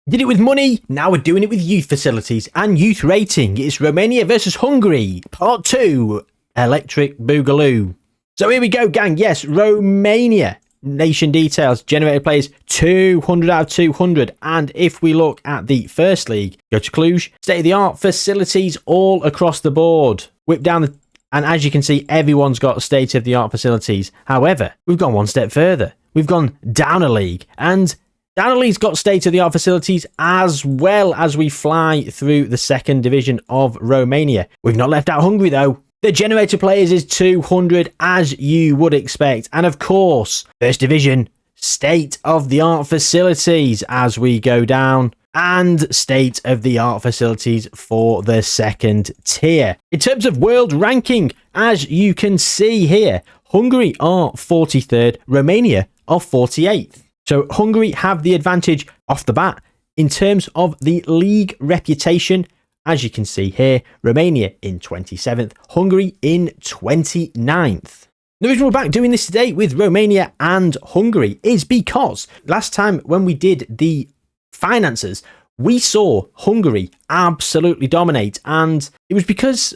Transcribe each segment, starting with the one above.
Did it with money, now we're doing it with youth facilities and youth rating. It's Romania versus Hungary, part 2, Electric Boogaloo. So here we go, gang. Yes, Romania. Nation details, generated players 200 out of 200. And if we look at the first league, go to Cluj, state-of-the-art facilities all across the board. Whip down the... And as you can see, everyone's got state-of-the-art facilities. However, we've gone one step further. We've gone down a league, and down a league's got state-of-the-art facilities as well as we fly through the second division of Romania. We've not left out Hungary, though. The generator players is 200, as you would expect. And of course, first division, state-of-the-art facilities as we go down, and state-of-the-art facilities for the second tier. In terms of world ranking, as you can see here, Hungary are 43rd, Romania are 48th. So Hungary have the advantage off the bat in terms of the league reputation. As you can see here, Romania in 27th, Hungary in 29th. The reason we're back doing this today with Romania and Hungary is because last time when we did the finances, we saw Hungary absolutely dominate, and it was because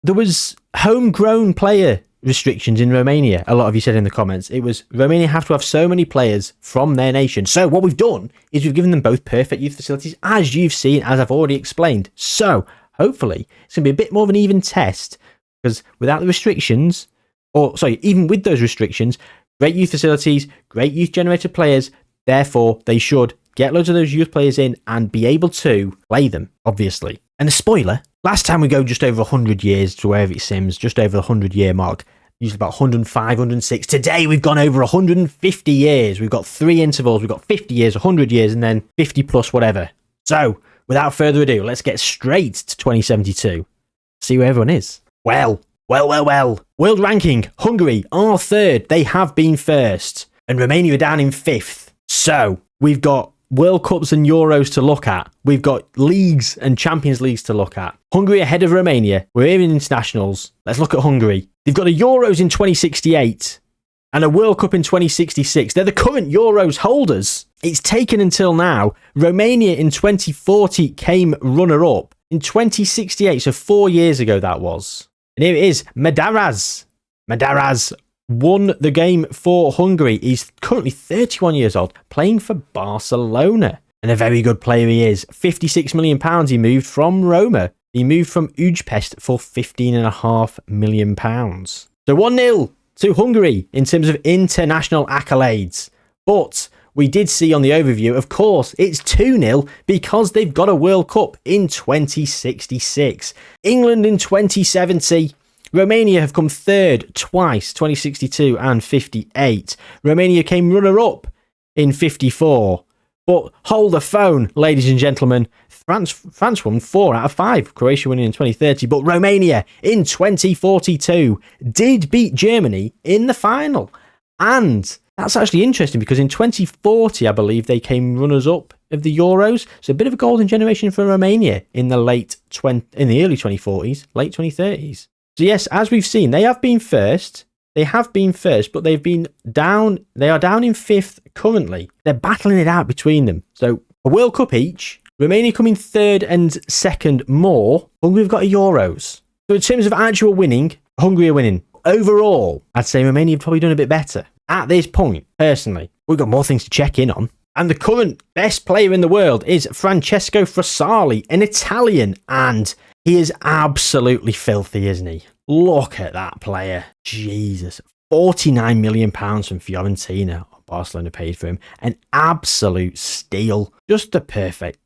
there was homegrown player restrictions in Romania. A lot of you said in the comments it was Romania have to have so many players from their nation. So what we've done is we've given them both perfect youth facilities, as you've seen, as I've already explained. So hopefully it's going to be a bit more of an even test, because without the restrictions, or sorry, even with those restrictions, great youth facilities, great youth generated players, therefore they should get loads of those youth players in and be able to play them, obviously. And a spoiler, last time we go just over 100 years to wherever it seems, just over the 100-year mark, usually about 105, 106. Today we've gone over 150 years. We've got 3 intervals. We've got 50 years, 100 years, and then 50 plus whatever. So, without further ado, let's get straight to 2072. See where everyone is. Well. World ranking, Hungary are 3rd. They have been 1st. And Romania are down in 5th. So, we've got World Cups and Euros to look at. We've got leagues and Champions Leagues to look at. Hungary ahead of Romania. We're here in internationals. Let's look at Hungary. They've got a Euros in 2068 and a World Cup in 2066. They're the current Euros holders. It's taken until now. Romania in 2040 came runner-up. In 2068, so 4 years ago that was. And here it is, Madaras. Madaras won the game for Hungary. He's currently 31 years old, playing for Barcelona. And a very good player he is. £56 million he moved from Roma. He moved from Ujpest for £15.5 million. So 1-0 to Hungary in terms of international accolades. But we did see on the overview, of course, it's 2-0 because they've got a World Cup in 2066. England in 2070. Romania have come 3rd twice, 2062 and 58. Romania came runner-up in 54. But hold the phone, ladies and gentlemen. France won 4 out of 5. Croatia winning in 2030. But Romania in 2042 did beat Germany in the final. And that's actually interesting because in 2040, I believe, they came runners-up of the Euros. So a bit of a golden generation for Romania in the early 2040s, late 2030s. So yes, as we've seen, they have been first. They have been first, but they've been down. They are down in 5th currently. They're battling it out between them. So a World Cup each. Romania coming 3rd and 2nd more. Hungary have got a Euros. So in terms of actual winning, Hungary are winning. Overall, I'd say Romania have probably done a bit better. At this point, personally, we've got more things to check in on. And the current best player in the world is Francesco Frassali, an Italian, and he is absolutely filthy, isn't he? Look at that player. Jesus. £49 million from Fiorentina. Barcelona paid for him. An absolute steal. Just the perfect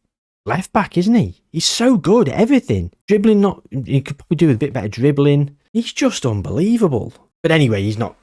left back, isn't he? He's so good at everything. Dribbling, not... He could probably do with a bit better dribbling. He's just unbelievable. But anyway, he's not...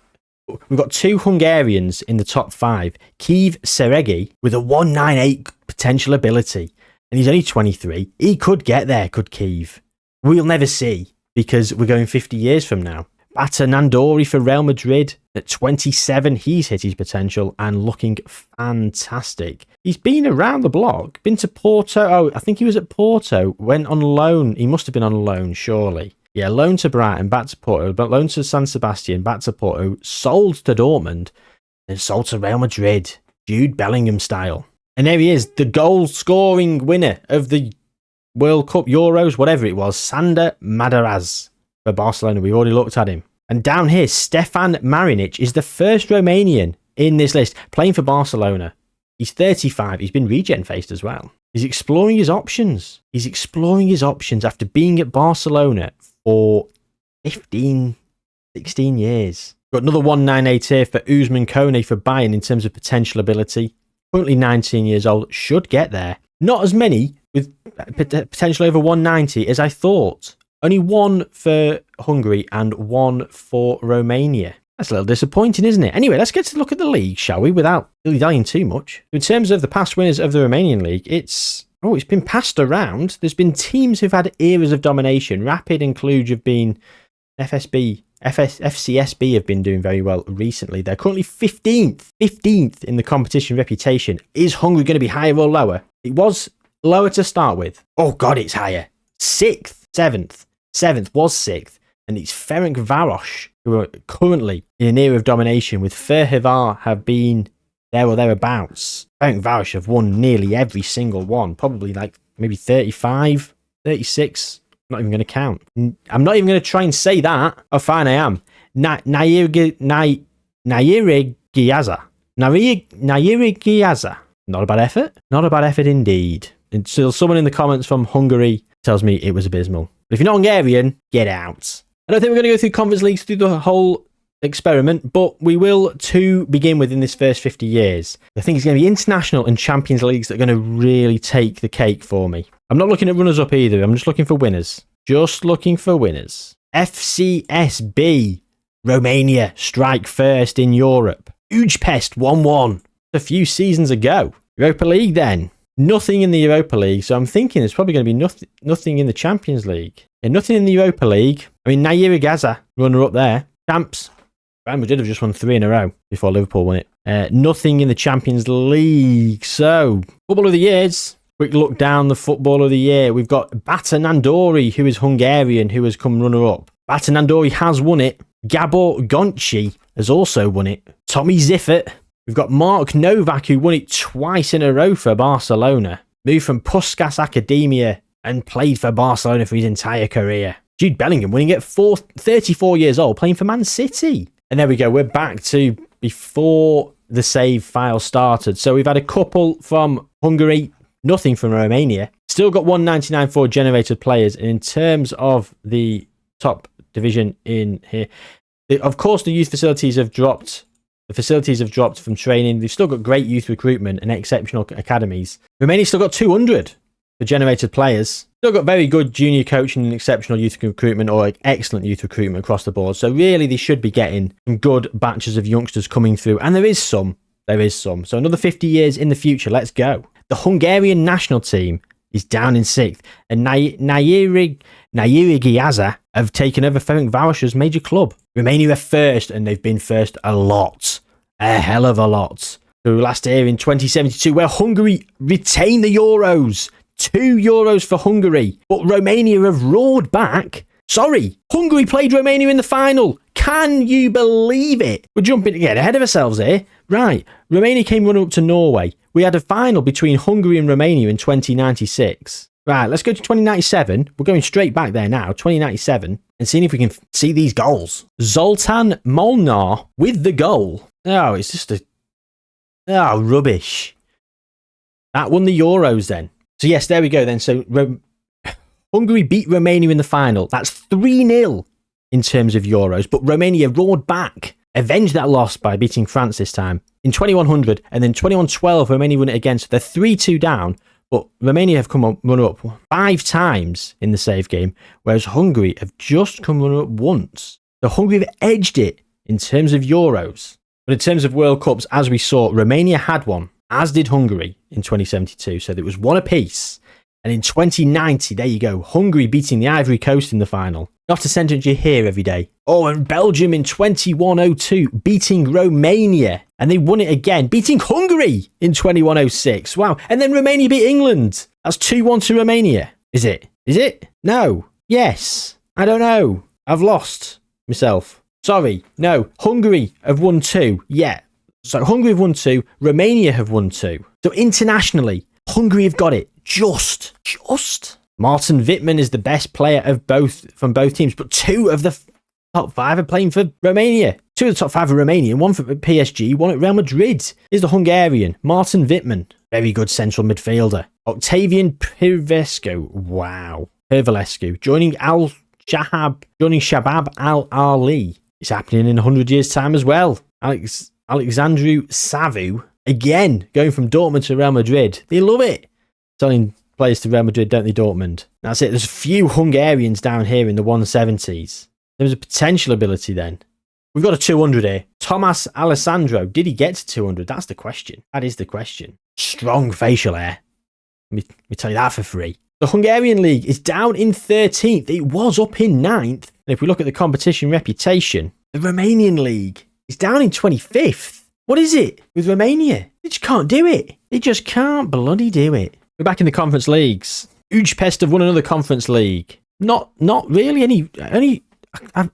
We've got 2 Hungarians in the top 5. Kiev Seregi with a 198 potential ability. And he's only 23. He could get there, could Kiev. We'll never see, because we're going 50 years from now. Bata Nandori for Real Madrid. At 27, he's hit his potential and looking fantastic. He's been around the block. Been to Porto. Oh, I think he was at Porto. Went on loan. He must have been on loan, surely. Yeah, loan to Brighton, back to Porto, but loan to San Sebastian, back to Porto, sold to Dortmund, then sold to Real Madrid. Jude Bellingham style. And there he is, the goal-scoring winner of the World Cup, Euros, whatever it was, Sander Madaraz for Barcelona. We've already looked at him. And down here, Stefan Marinic is the first Romanian in this list playing for Barcelona. He's 35. He's been regen-faced as well. He's exploring his options. He's exploring his options after being at Barcelona for 15, 16 years. Got another 198 here for Usman Kone for Bayern in terms of potential ability. Currently 19 years old. Should get there. Not as many with potential over 190 as I thought. Only one for Hungary and one for Romania. That's a little disappointing, isn't it? Anyway, let's get to look at the league, shall we, without really dying too much. In terms of the past winners of the Romanian league, it's been passed around. There's been teams who've had eras of domination. Rapid and Cluj have been FCSB have been doing very well recently. They're currently 15th in the competition reputation. Is Hungary going to be higher or lower? It was lower to start with. Oh God, it's higher. 6th, 7th was 6th. And it's Ferencváros, who are currently in an era of domination, with Fehérvár have been there or thereabouts. Ferencváros have won nearly every single one. Probably like maybe 35, 36. I'm not even going to count. I'm not even going to try and say that. Oh, fine, I am. Nairigiaza. Not a bad effort. Not a bad effort indeed. Until someone in the comments from Hungary tells me it was abysmal. But if you're not Hungarian, get out. I don't think we're going to go through Conference Leagues through the whole experiment, but we will to begin with in this first 50 years. I think it's going to be International and Champions Leagues that are going to really take the cake for me. I'm not looking at runners-up either. I'm just looking for winners. Just looking for winners. FCSB. Romania strike first in Europe. Ujpest 1-1 a few seasons ago. Europa League then. Nothing in the Europa League, so I'm thinking there's probably going to be nothing in the Champions League. Yeah, nothing in the Europa League. I mean, Nairigaza, runner-up there. Champs. Real Madrid have just won 3 in a row before Liverpool won it. Nothing in the Champions League. So, Football of the Years. Quick look down the Football of the Year. We've got Bata Nandori, who is Hungarian, who has come runner-up. Bata Nandori has won it. Gabor Gonchi has also won it. Tommy Ziffert. We've got Mark Novak, who won it twice in a row for Barcelona. Moved from Puskas Academia and played for Barcelona for his entire career. Jude Bellingham winning at 34 years old, playing for Man City. And there we go. We're back to before the save file started. So we've had a couple from Hungary, nothing from Romania. Still got 199 for generated players. And in terms of the top division in here, of course, the youth facilities have dropped. The facilities have dropped from training. They've still got great youth recruitment and exceptional academies. Romania's still got 200 for generated players. Still got very good junior coaching and exceptional youth recruitment, or excellent youth recruitment across the board. So really, they should be getting some good batches of youngsters coming through. And there is some. So another 50 years in the future. Let's go. The Hungarian national team is down in 6th. And Nairigiaza have taken over Ferencváros's major club. Romania are first, and they've been first a lot. A hell of a lot. So last year in 2072, where Hungary retained the Euros. 2 Euros for Hungary. But Romania have roared back. Sorry, Hungary played Romania in the final. Can you believe it? We're jumping to get ahead of ourselves here. Right, Romania came running up to Norway. We had a final between Hungary and Romania in 2096. Right, let's go to 2097. We're going straight back there now, 2097, and seeing if we can see these goals. Zoltan Molnar with the goal. Oh, it's just rubbish. That won the Euros then. So yes, there we go then. So Hungary beat Romania in the final. That's 3-0 in terms of Euros, but Romania roared back, avenged that loss by beating France this time in 2100, and then 2112 Romania won it again. So they're 3-2 down. But Romania have come on runner-up 5 times in the save game, whereas Hungary have just come runner-up once. So Hungary have edged it in terms of Euros. But in terms of World Cups, as we saw, Romania had one, as did Hungary in 2072. So there was one apiece. And in 2090, there you go, Hungary beating the Ivory Coast in the final. Not a sentence you hear every day. Oh, and Belgium in 2102 beating Romania. And they won it again, beating Hungary in 2106. Wow. And then Romania beat England. That's 2-1 to Romania. Is it? Is it? No. Yes. I don't know. I've lost myself. Sorry. No. Hungary have won 2. Yeah. So Hungary have won 2, Romania have won 2. So internationally, Hungary have got it. Just. Martin Wittmann is the best player from both teams, but 2 of the top 5 are playing for Romania. 2 of the top 5 are Romanian, 1 for PSG, 1 at Real Madrid. Is the Hungarian, Martin Wittmann. Very good central midfielder. Octavian Pervescu. Wow. Pervalescu. Joining Shabab Al-Ali. It's happening in 100 years' time as well. Alexandru Savu. Again, going from Dortmund to Real Madrid. They love it. Selling players to Real Madrid, don't they, Dortmund? That's it. There's a few Hungarians down here in the 170s. There's a potential ability then. We've got a 200 here. Thomas Alessandro. Did he get to 200? That's the question. That is the question. Strong facial hair. Let me tell you that for free. The Hungarian league is down in 13th. It was up in 9th. And if we look at the competition reputation, the Romanian league is down in 25th. What is it with Romania? They just can't do it. They just can't bloody do it. We're back in the conference leagues. Ujpest have won another conference league. Not really any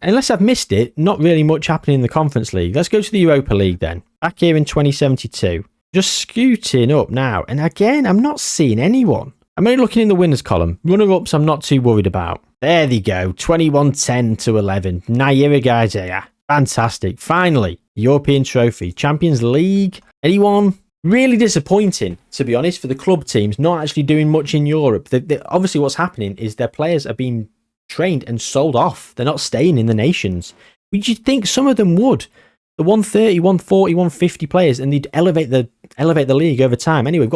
unless I've missed it, not really much happening in the conference league. Let's go to the Europa League then. Back here in 2072. Just scooting up now. And again, I'm not seeing anyone. I'm only looking in the winners column. Runner-ups, I'm not too worried about. There they go. 21-10 to 11. Naira Gajaya. Fantastic. Finally, European trophy. Champions League. Anyone? Really disappointing, to be honest, for the club teams. Not actually doing much in Europe. Obviously, what's happening is their players are being trained and sold off. They're not staying in the nations. You'd think some of them would. The 130, 140, 150 players, and they'd elevate the league over time. Anyway,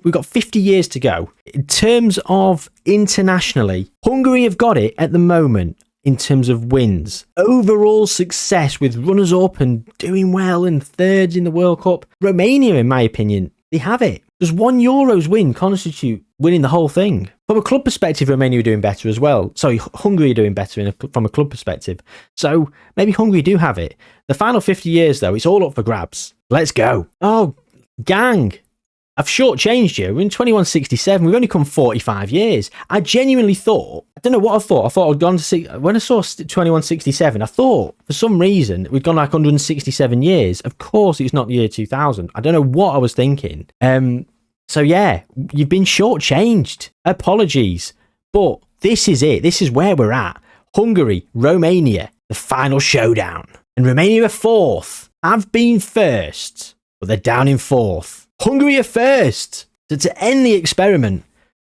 we've got 50 years to go. In terms of internationally, Hungary have got it at the moment in terms of wins. Overall success with runners-up and doing well and thirds in the World Cup. Romania, in my opinion, they have it. Does 1 Euros win constitute winning the whole thing? From a club perspective, Romania are doing better as well. Sorry, Hungary are doing better from a club perspective. So maybe Hungary do have it. The final 50 years, though, it's all up for grabs. Let's go. Oh, gang. I've shortchanged you. We're in 2167. We've only come 45 years. I genuinely thought, I don't know what I thought. I thought I'd gone to, when I saw 2167, I thought for some reason we'd gone like 167 years. Of course, it's not the year 2000. I don't know what I was thinking. So yeah, you've been shortchanged. Apologies. But this is it. This is where we're at. Hungary, Romania, the final showdown. And Romania are 4th. Have been 1st, but they're down in 4th. Hungary are 1st. So to end the experiment,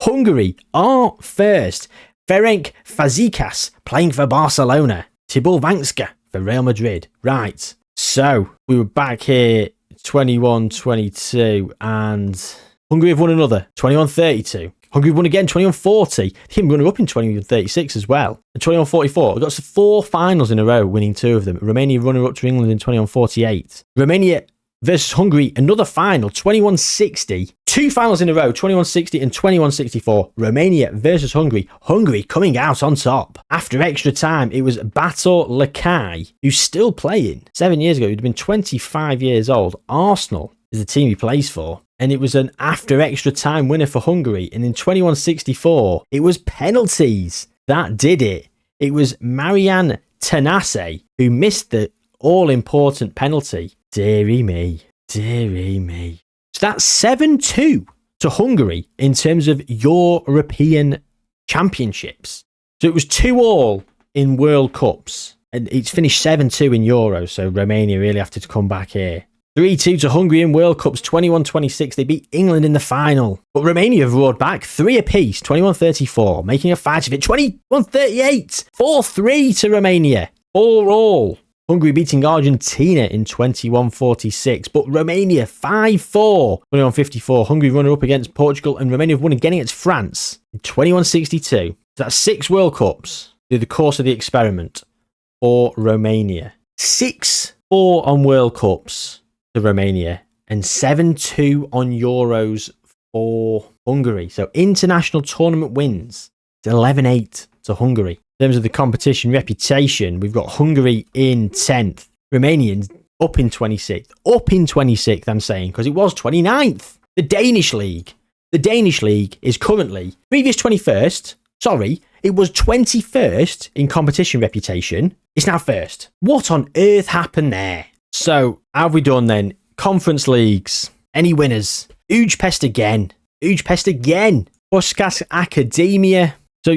Hungary are 1st. Ferenc Fazekas playing for Barcelona. Tibor Vanska for Real Madrid. Right. So we were back here 21-22 and Hungary have won another 21-32. Hungary won again 21-40. They came runner up in 21-36 as well. And 21-44. We've got 4 finals in a row, winning 2 of them. Romania runner up to England in 21-48. Romania versus Hungary, another final, 21-60. 2 finals in a row, 21-60 and 21-64. Romania versus Hungary. Hungary coming out on top. After extra time, it was Bator Lakai, who's still playing. 7 years ago, he'd been 25 years old. Arsenal is the team he plays for. And it was an after extra time winner for Hungary. And in 21-64, it was penalties that did it. It was Marian Tanase who missed the all-important penalty. Deary me. Deary me. So that's 7-2 to Hungary in terms of European championships. So it was 2-2 in World Cups. And it's finished 7-2 in Euros. So Romania really have to come back here. 3-2 to Hungary in World Cups, 21-26. They beat England in the final. But Romania have roared back 3 apiece, 21-34, making a fight of it. 21-38, 4-3 to Romania. 4-all. Hungary beating Argentina in 21-46. But Romania 5-4, 21-54. Hungary runner up against Portugal. And Romania have won again against France in 21-62. So that's 6 World Cups through the course of the experiment for Romania. 6-4 on World Cups to Romania and 7-2 on Euros for Hungary. So international tournament wins. It's 11-8 to Hungary. In terms of the competition reputation, we've got Hungary in 10th. Romanians up in 26th. Up in 26th, I'm saying, because it was 29th. The Danish League. The Danish League is currently previous 21st. Sorry, it was 21st in competition reputation. It's now 1st. What on earth happened there? So, how have we done then? Conference leagues. Any winners? Ujpest again. Ujpest again. Puskas Academia. So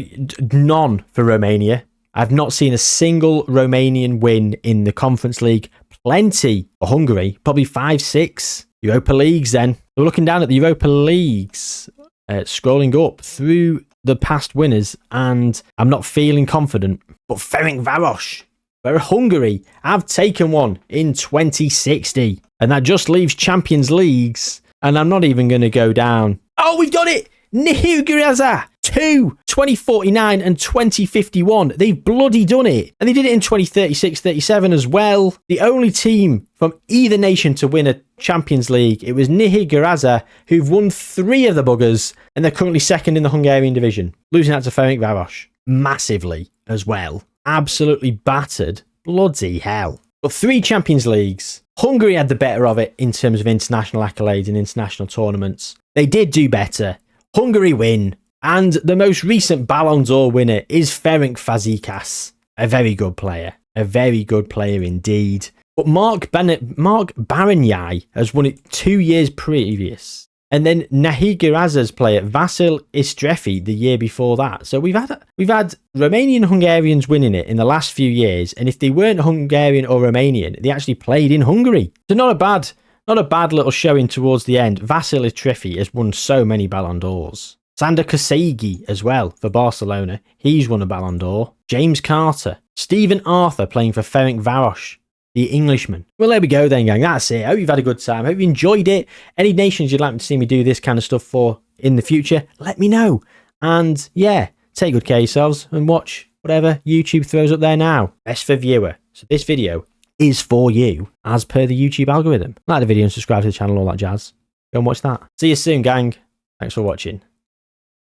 none for Romania. I've not seen a single Romanian win in the Conference League. Plenty for Hungary. Probably 5, 6. Europa Leagues then. We're looking down at the Europa Leagues. Scrolling up through the past winners, and I'm not feeling confident. But Ferencváros, where Hungary have taken one in 2060. And that just leaves Champions Leagues. And I'm not even going to go down. Oh, we've got it! Nihil 2, 2049 and 2051. They've bloody done it. And they did it in 2036-37 as well. The only team from either nation to win a Champions League, it was Nihil who've won 3 of the buggers, and they're currently second in the Hungarian division, losing out to Ferencváros massively as well. Absolutely battered. Bloody hell. But 3 Champions Leagues. Hungary had the better of it in terms of international accolades and international tournaments. They did do better. Hungary win. And the most recent Ballon d'Or winner is Ferenc Fazekas. A very good player. A very good player indeed. But Mark Baranyai has won it 2 years previous. And then Nahigiraza's player, Vasil Istrefi, the year before that. So we've had Romanian Hungarians winning it in the last few years. And if they weren't Hungarian or Romanian, they actually played in Hungary. So not a bad little showing towards the end. Vasil Istrefi has won so many Ballon d'Ors. Sander Kasegi as well for Barcelona. He's won a Ballon d'Or. James Carter. Stephen Arthur playing for Ferencváros, the Englishman. Well, there we go then, gang. That's it. I hope you've had a good time. I hope you enjoyed it. Any nations you'd like to see me do this kind of stuff for in the future, let me know. And yeah, take good care of yourselves and watch whatever YouTube throws up there now. Best for viewer. So this video is for you as per the YouTube algorithm. Like the video and subscribe to the channel, all that jazz. Go and watch that. See you soon, gang. Thanks for watching.